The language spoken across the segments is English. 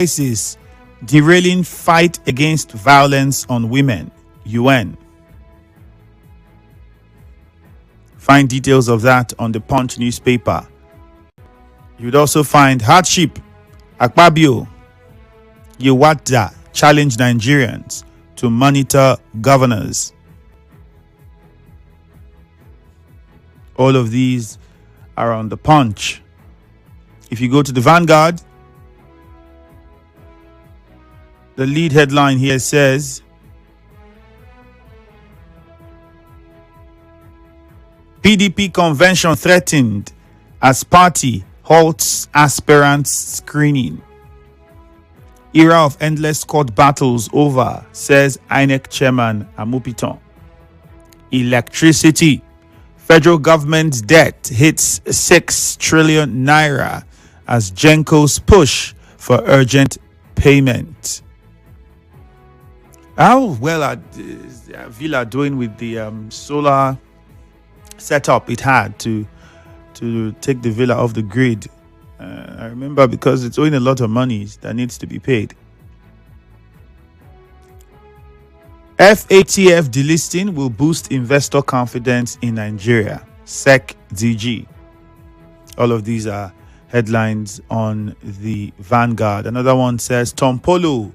Crisis derailing fight against violence on women. UN. Find details of that on the Punch newspaper. You would also find hardship. Akpabio Yewata challenge Nigerians to monitor governors. All of these are on the Punch. If you go to the Vanguard, the lead headline here says, PDP convention threatened as party halts aspirants screening. Era of endless court battles over, says INEC chairman Amupiton. Electricity. Federal government debt hits 6 trillion naira as Genco's push for urgent payment. How well are Villa doing with the solar setup it had to take the Villa off the grid? I remember, because it's owing a lot of money that needs to be paid. FATF delisting will boost investor confidence in Nigeria. SEC DG. All of these are headlines on the Vanguard. Another one says Tom Polo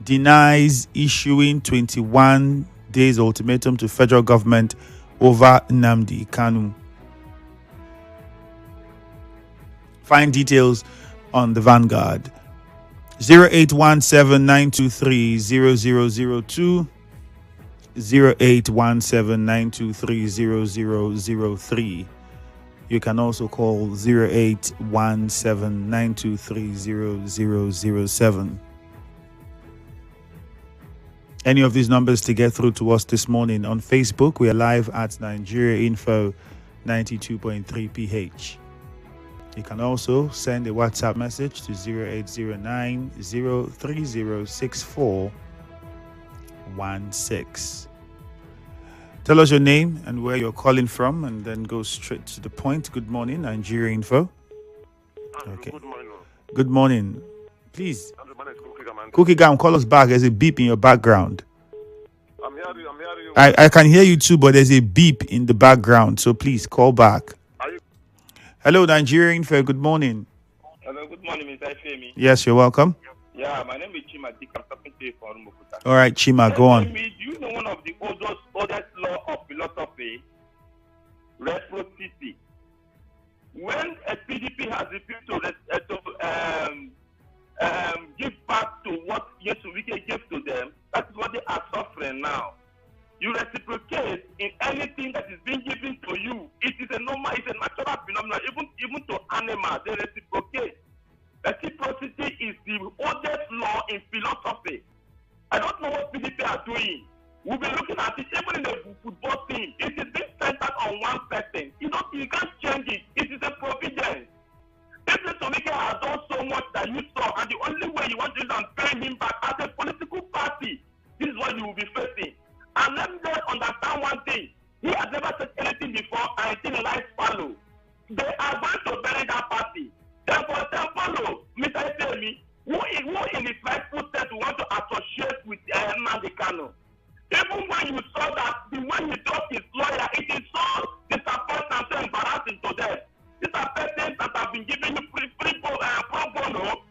denies issuing 21 days ultimatum to federal government over Nnamdi Kanu. Find details on the Vanguard. 0817-923-0002, 0817-923-0003. You can also call 0817-923-0007. Any of these numbers to get through to us this morning. On Facebook, we are live at Nigeria Info 92.3 PH. You can also send a WhatsApp message to 0809-030-6416. Tell us your name and where you're calling from, and then go straight to the point. Good morning, Nigeria Info. Okay. Good morning. Good morning. Please, Cookie Gam, call us back. There's a beep in your background. I'm hearing you. I can hear you too, but there's a beep in the background. So please call back. Hello, Nigeria Info. Good morning. Hello, good morning, Mr. Femi. Yes, you're welcome. Yeah, my name is Chima Dick. I'm talking to you from Mukuta. All right, Chima, go on. Do you know one of the oldest law of philosophy? Reciprocity. When a PDP has refused to give back to what Yesuwike gave to them, that's what they are suffering now. You reciprocate in anything that is being given to you. It is a normal, it's a natural phenomenon. Even to animals, they reciprocate. Reciprocity is the oldest law in philosophy. I don't know what PDP are doing. We'll be looking at it even in the football team. It is being centered on one person. You can't change it. It is a providence. If Yesuwike has done so much that you saw, and the only way you want to do is pay him back as a political party, this is what you will be facing. And let me just understand one thing. He has never said anything before, and it's in life follow. They are going to bury that party. Therefore, follow Mr. Femi, who in his rightful sense want to associate with Nnamdi Kanu. Even when you saw that, when he dropped his lawyer, it is so disappointing and so embarrassing to them. These are persons that have been giving you pro bono,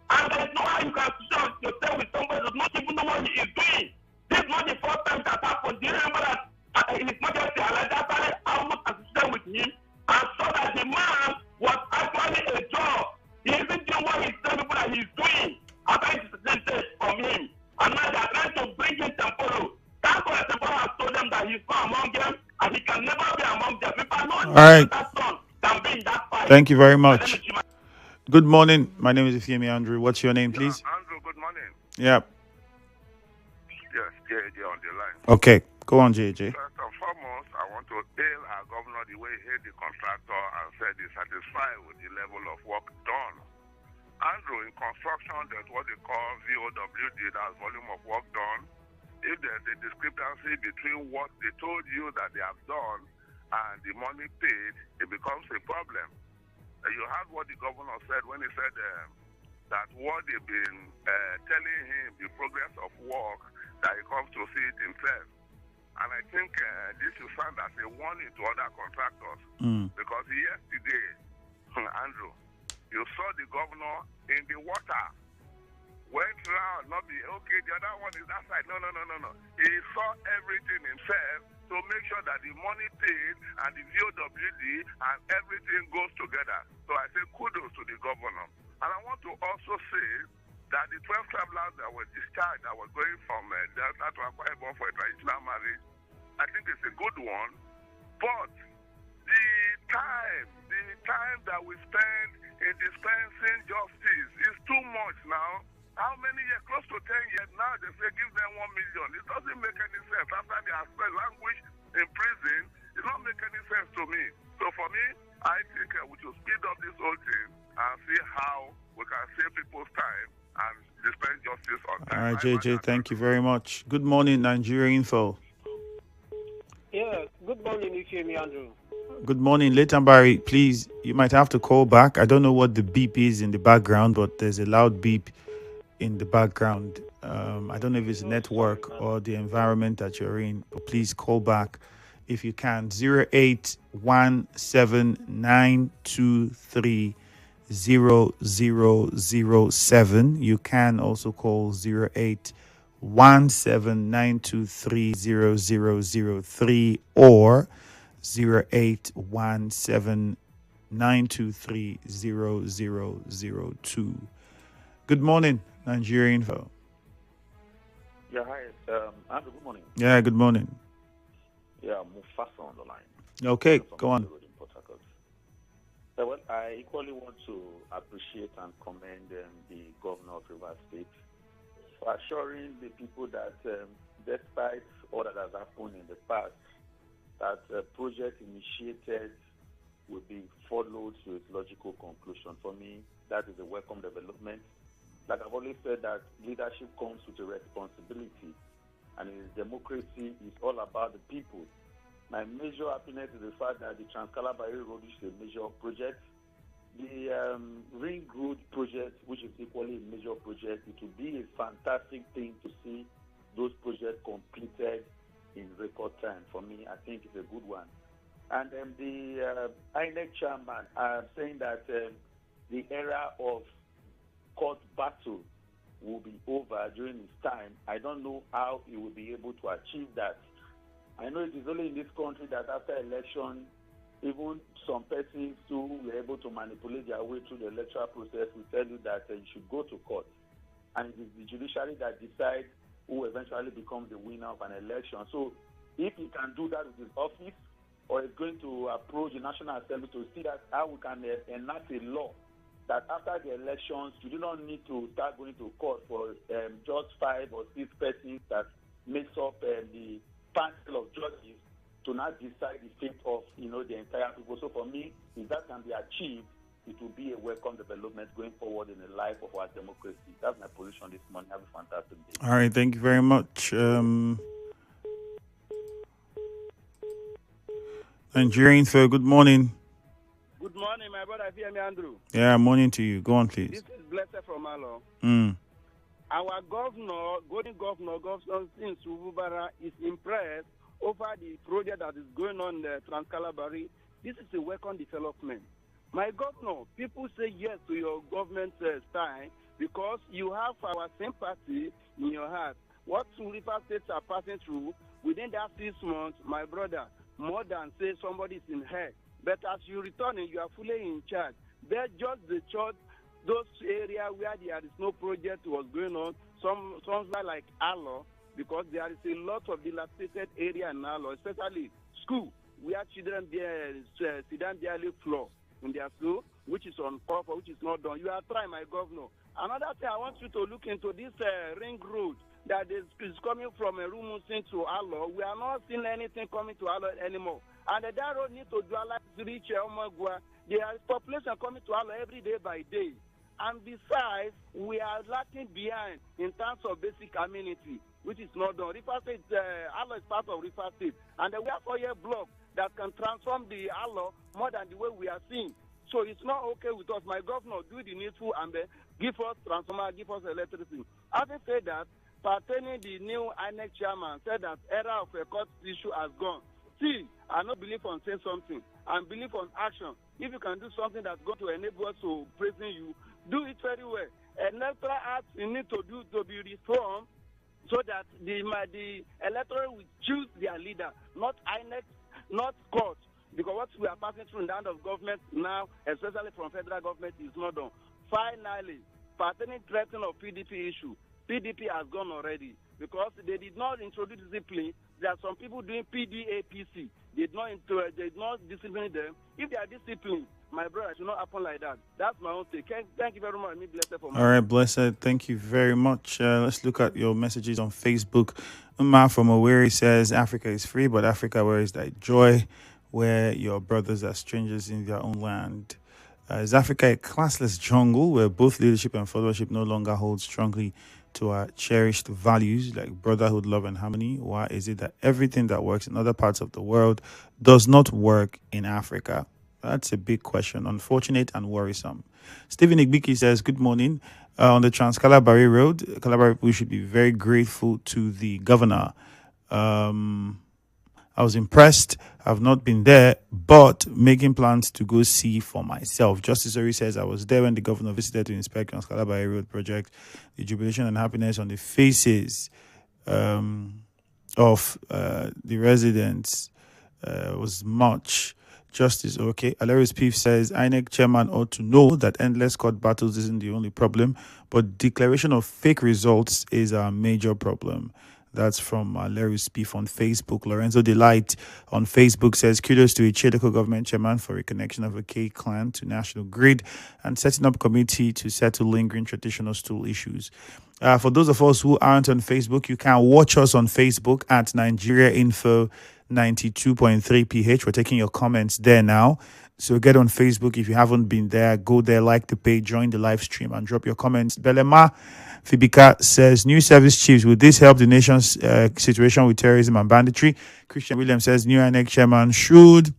and there's no how you can show yourself with somebody that does not even know what he is doing. This is not the first time that happened. Do you remember that in his majesty, Elijah started almost associated with him and saw that the man was actually a job. He isn't doing what he's telling people that he's doing after he's presented from him. And now they are trying to bring in Tempolo. That's why Tempolo has told them that he's not among them and he can never be among them. People know that son can be in that fight. Thank you very much. Good morning. My name is Ifemi Andrew. What's your name, please? Andrew, good morning. Yeah. Yes, JJ on the line. Okay. Go on, JJ. First and foremost, I want to hail our governor the way he hailed the contractor and said he's satisfied with the level of work done. Andrew, in construction, there's what they call VOWD, that's volume of work done. If there's a discrepancy between what they told you that they have done and the money paid, it becomes a problem. You heard what the governor said when he said that what they've been telling him, the progress of work, that he comes to see it himself. And I think this will stand as a warning to other contractors. Because yesterday, Andrew, you saw the governor in the water, went round, not the, okay, the other one is that side. No. He saw everything himself to make sure that the money paid and the VOWD and everything goes together. So I say kudos to the governor. And I want to also say that the 12 travelers that were discharged, that were going from Delta to Akwa Ibom for a traditional marriage, I think it's a good one. But the time that we spend in dispensing justice is too much now. How many years? Close to 10 years now, they say give them 1 million. It doesn't make any sense. After they have spent language in prison, it don't make any sense to me. So for me, I think we should speed up this whole thing and see how we can save people's time and dispense justice on time. All right, JJ, thank you very much. Good morning, Nigeria Info. Yeah, good morning, Ifemi Andrew. Good morning, Leighton Barry. Please, you might have to call back. I don't know what the beep is in the background, but there's a loud beep in the background. I don't know if it's network or the environment that you're in, but please call back if you can. 08179230007. You can also call 08179230003 or 08179230002. Good morning, Nigeria Info. Yeah, hi. Andrew, good morning. Yeah, good morning. Yeah, Mufasa on the line. Okay, go on. Well, I equally want to appreciate and commend the governor of Rivers State for assuring the people that despite all that has happened in the past, that a project initiated will be followed to its logical conclusion. For me, that is a welcome development. Like I've always said, that leadership comes with a responsibility, and in democracy, it's all about the people. My major happiness is the fact that the Trans-Calabar Road is a major project. The Ring Road project, which is equally a major project, it will be a fantastic thing to see those projects completed in record time. For me, I think it's a good one. And the INEC chairman saying that the era of court battle will be over during his time. I don't know how he will be able to achieve that. I know it is only in this country that after election, even some persons who were able to manipulate their way through the electoral process will tell you that you should go to court. And it is the judiciary that decides who eventually becomes the winner of an election. So if he can do that with his office, or is going to approach the National Assembly to see that how we can enact a law that after the elections, you do not need to start going to court for just 5 or 6 persons that makes up the panel of judges to not decide the fate of the entire people. So for me, if that can be achieved, it will be a welcome development going forward in the life of our democracy. That's my position this morning. Have a fantastic day. All right, thank you very much. Nigerian Info, good morning. Good morning, my brother Ifemi Andrew. Yeah, morning to you. Go on, please. This is Blessed from Alo. Our governor, Golden Governor since Ubara, is impressed over the project that is going on in the Trans-Calabar. This is a welcome development. My governor, people say yes to your government style because you have our sympathy in your heart. What two river states are passing through within that 6 months, my brother, more than say somebody is in hell. But as you return, you are fully in charge. They're just the church, those areas where there is no project was going on, somewhere like Alo, because there is a lot of dilapidated area in Alo, especially school, where children sit down barely floor in their school, which is on cover, which is not done. You are trying, my governor. Another thing I want you to look into this ring road that is coming from Rumusin to Alo. We are not seeing anything coming to Alo anymore. And that road needs to reach Omagua. There is population coming to Alo every day by day. And besides, we are lacking behind in terms of basic amenity, which is not done. River State, Alo is part of River State. And we have 4-year block that can transform the Alo more than the way we are seeing. So it's not okay with us. My governor, do the needful and give us transformer, give us electricity. Having said that, pertaining the new INEC chairman said that era of a court issue has gone. See, I don't believe on saying something. I believe on action. If you can do something that's going to enable us to praising you, do it very well. Electoral act you need to do to be reformed so that the electorate will choose their leader, not INEC, not court. Because what we are passing through in the hand of government now, especially from federal government, is not done. Finally, pertaining threatening of PDP issue, PDP has gone already because they did not introduce discipline. There are some people doing PDAPC. They did not discipline them. If they are disciplined, my brother, it should not happen like that. That's my own take. Thank you very much. Me blessed for my All right, blessed. Thank you very much. Let's look at your messages on Facebook. Umar from Owerri says, Africa is free, but Africa, where is thy joy? Where your brothers are strangers in their own land. Is Africa a classless jungle where both leadership and followership no longer hold strongly to our cherished values like brotherhood, love, and harmony? Why is it that everything that works in other parts of the world does not work in Africa? That's a big question, unfortunate and worrisome. Stephen Igbiki says, good morning. On the Trans-Calabari Road, Calabari people should be very grateful to the governor. I was impressed. I've not been there, but making plans to go see for myself. Justice Ori says, I was there when the governor visited to inspect Trans-Calabari Road project. The jubilation and happiness on the faces of the residents was much. Justice, okay. Alarius Peef says, INEC chairman ought to know that endless court battles isn't the only problem, but declaration of fake results is a major problem. That's from Alarius Peef on Facebook. Lorenzo Delight on Facebook says, kudos to a Chedeko government chairman for reconnection of a K clan to national grid and setting up committee to settle lingering traditional stool issues. For those of us who aren't on Facebook, you can watch us on Facebook at Nigeria Info 92.3 PH. We're taking your comments there now. So get on Facebook. If you haven't been there, go there, like the page, join the live stream, and drop your comments. Belema Fibika says, new service chiefs, will this help the nation's situation with terrorism and banditry? Christian Williams says, new INEC chairman should...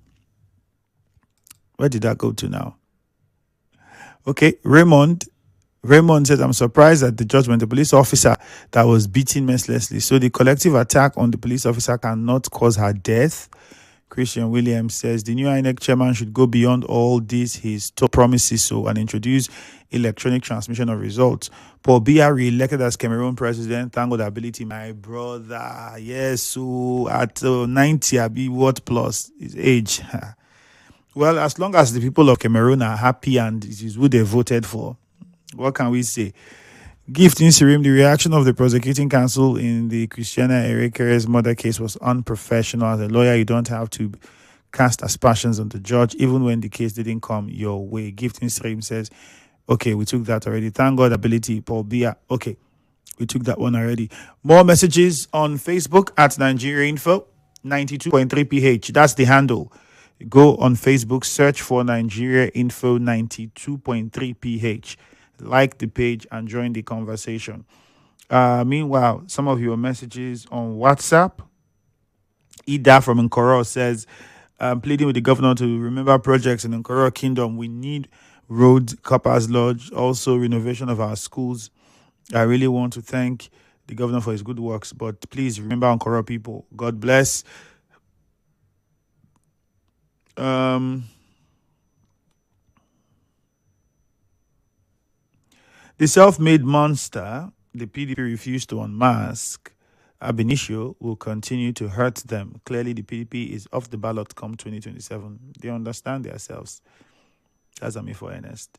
Where did that go to now? Okay, Raymond says, I'm surprised at the judgment. The police officer that was beaten mercilessly. So the collective attack on the police officer cannot cause her death. Christian Williams says, the new INEC chairman should go beyond all these his top promises and introduce electronic transmission of results. Paul Biya re-elected as Cameroon president. Thank God ability, my brother. Yes, so at 90, I'll be what plus his age. Well, as long as the people of Cameroon are happy and it is who they voted for, what can we say? Gift in Sirim, the reaction of the prosecuting counsel in the Christiana Erekere's murder case was unprofessional. As a lawyer, you don't have to cast aspersions on the judge, even when the case didn't come your way. Gift in Sirim says, okay, we took that already. Thank God ability, Paul Biya. Okay, we took that one already. More messages on Facebook at Nigeria Info 92.3 PH. That's the handle. Go on Facebook, search for Nigeria Info 92.3 PH. Like the page and join the conversation. Meanwhile, some of your messages on WhatsApp. Ida from Nkoro says, pleading with the governor to remember projects in Nkoro Kingdom. We need road, Coppers Lodge, also renovation of our schools. I really want to thank the governor for his good works, but please remember Nkoro people. God bless. The self-made monster, the PDP refused to unmask. Ab initio will continue to hurt them. Clearly, the PDP is off the ballot come 2027. They understand themselves. That's me for earnest.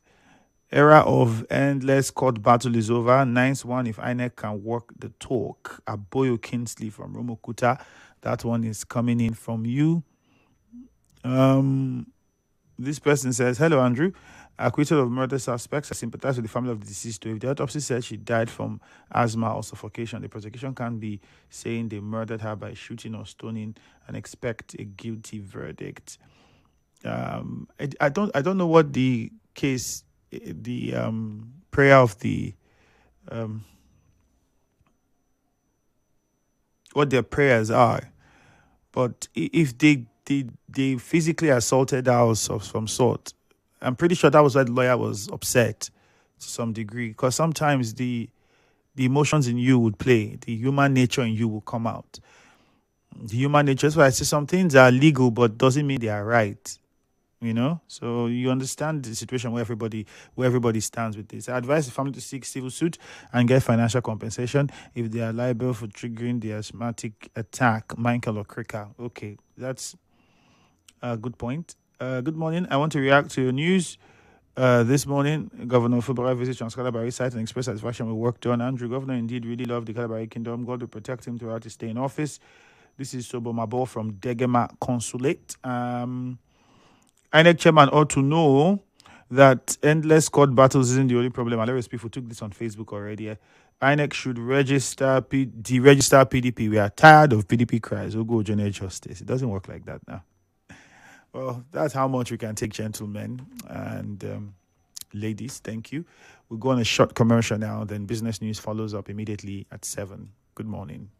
Era of endless court battle is over. Ninth one, if INEC can walk the talk. Aboyo Kingsley from Romokuta. That one is coming in from you. This person says, hello, Andrew. Acquitted of murder suspects. I sympathize with the family of the deceased. If the autopsy says she died from asthma or suffocation, the prosecution can't be saying they murdered her by shooting or stoning and expect a guilty verdict. I don't know what the case, the prayer of the what their prayers are, but if they physically assaulted her of some sort, I'm pretty sure that was why the lawyer was upset to some degree, because sometimes the emotions in you would play, the human nature in you will come out. The human nature. That's why I say some things are legal, but doesn't mean they are right. So you understand the situation where everybody stands with this. I advise the family to seek civil suit and get financial compensation if they are liable for triggering the asthmatic attack, Michael or Krika. Okay, that's a good point. Good morning. I want to react to your news. This morning, Governor Fubara visits Trans-Calabari site and expressed satisfaction with work done. Andrew, Governor indeed really loved the Calabari Kingdom. God will protect him throughout his stay in office. This is Sobomabo from Degema Consulate. INEC chairman ought to know that endless court battles isn't the only problem. Hilarious people took this on Facebook already. INEC should deregister PDP. We are tired of PDP cries. We'll go generate justice. It doesn't work like that now. Well, that's how much we can take, gentlemen and ladies. Thank you. We'll go on a short commercial now. Then business news follows up immediately at 7. Good morning.